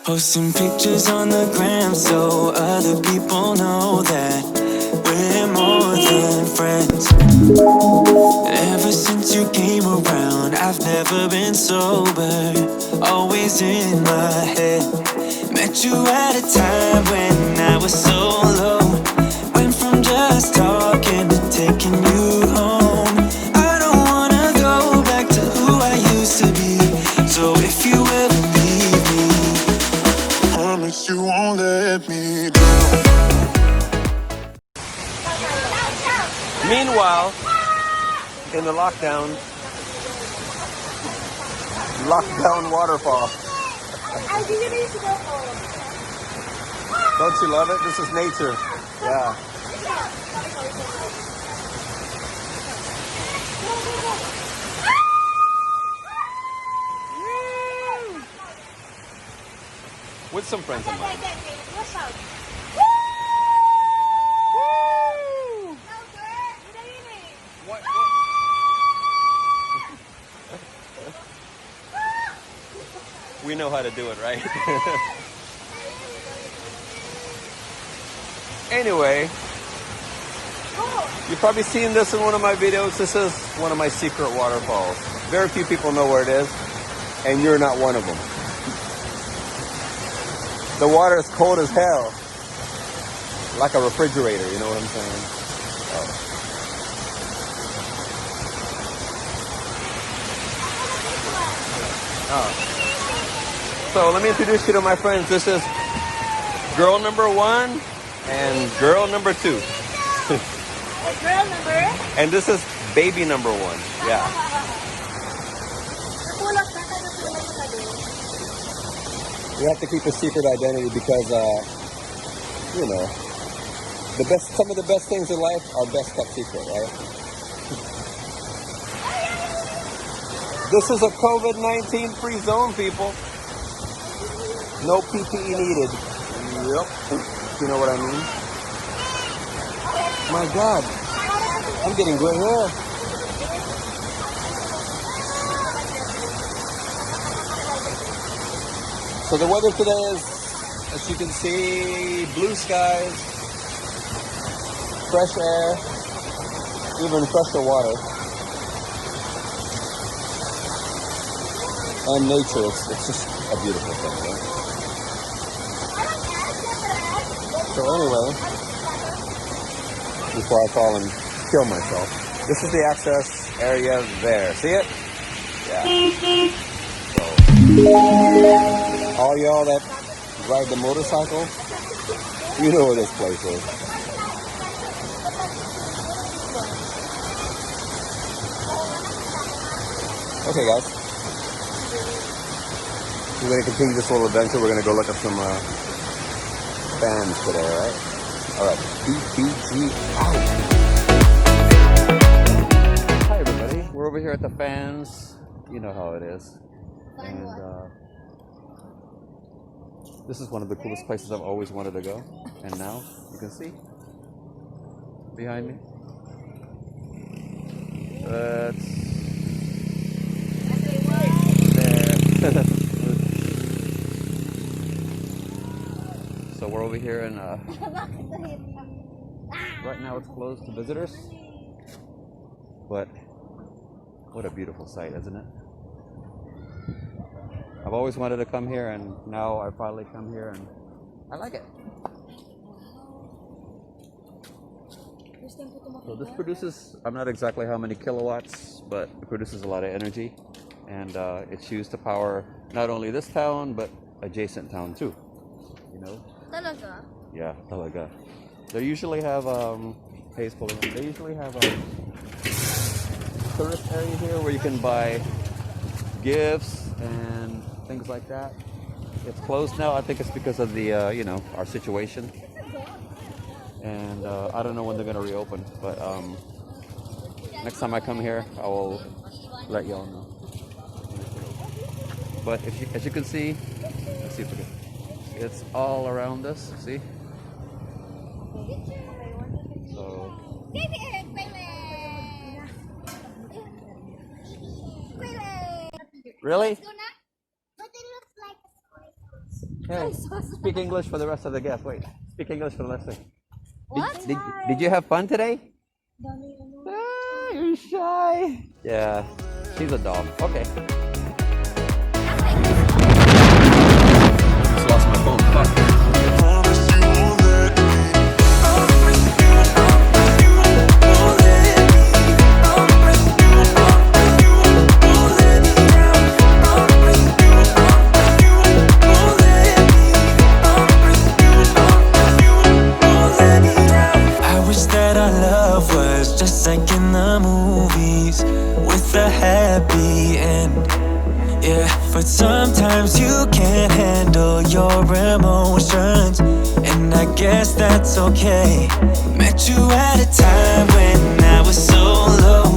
Posting pictures on the gram so other people know that we're more than friends. Ever since you came around, I've never been sober, always in my head. Met you at a time when I was so low, went from just talking to taking you home. I don't wanna go back to who I used to be, so if you ever leave me, promise you won't let me down. Meanwhile, in the lockdown waterfall. Don't you love it? This is nature. Yeah. With some friends of mine. What? We know how to do it, right? Anyway, you've probably seen this in one of my videos. This is one of my secret waterfalls. Very few people know where it is, and you're not one of them. The water is cold as hell. Like a refrigerator, you know what I'm saying? Oh. So let me introduce you to my friends. This is girl number 1 and girl number 2. Girl number? And this is baby number 1. Yeah. We have to keep a secret identity because, you know, some of the best things in life are best kept secret, right? This is a COVID-19 free zone, people. No PPE needed. Yep. You know what I mean? My God. I'm getting gray hair. So the weather today is, as you can see, blue skies, fresh air, even fresher water. And nature, it's just a beautiful thing, right? So anyway, before I fall and kill myself, this is the access area there. See it? Yeah. So, all y'all that ride the motorcycle, you know where this place is. Okay, guys. We're going to continue this little adventure. We're going to go look at some fans today, alright? Alright, BBG out. Hi everybody, we're over here at the fans. You know how it is. And this is one of the coolest places I've always wanted to go. And now, you can see, behind me. That's there. So we're over here and right now it's closed to visitors, but what a beautiful sight, isn't it? I've always wanted to come here and now I finally come here and I like it. So this produces, I'm not exactly how many kilowatts, but it produces a lot of energy, and it's used to power not only this town but adjacent town too, you know? Talaga? Yeah, talaga. They usually have, they usually have tourist area here where you can buy gifts and things like that. It's closed now. I think it's because of the you know, our situation, and I don't know when they're gonna reopen. But next time I come here, I will let y'all know. But if you, as you can see, let's see if we can. It's all around us. See? So. Really? But it looks like a soy sauce. Hey, speak English for the rest of the guests. Wait, speak English for the rest of the. What? Did you have fun today? Ah, you're shy. Yeah, she's a dog. Okay. Just lost my phone. Fuck. Just like in the movies, with a happy end. Yeah, but sometimes you can't handle your emotions, and I guess that's okay. Met you at a time when I was so low.